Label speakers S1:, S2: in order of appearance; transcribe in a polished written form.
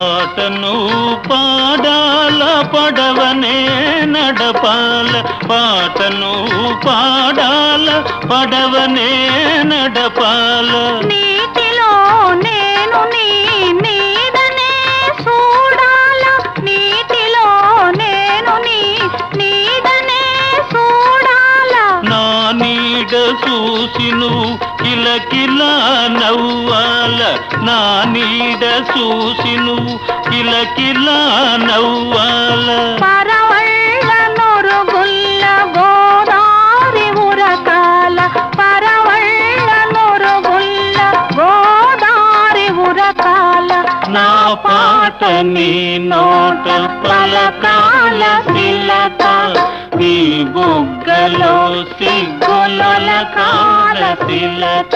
S1: పాటను పాడాల పడవనే నడపాల పాటను పాడాల పడవనే నడపాల
S2: నీటిలో నేను నీ నీడనే చూడాల నీటిలో నేను నీ నీడనే చూడాల
S1: నా నీడ చూసి నువ్వు కిలకిలా నవ్వాల నా నీడ చూసి నువ్వు కిలకిలా నవ్వాల
S2: పరవళ్ళ నొరుగుల్ల గోదారి ఉరకాల పరవళ్ళ నొరుగుల్ల గోదారి ఉరకాల
S1: నా పాట నీ నోట పలకాల పిలక నీ బుగ్గలో సిగ్గుల కాల పిలక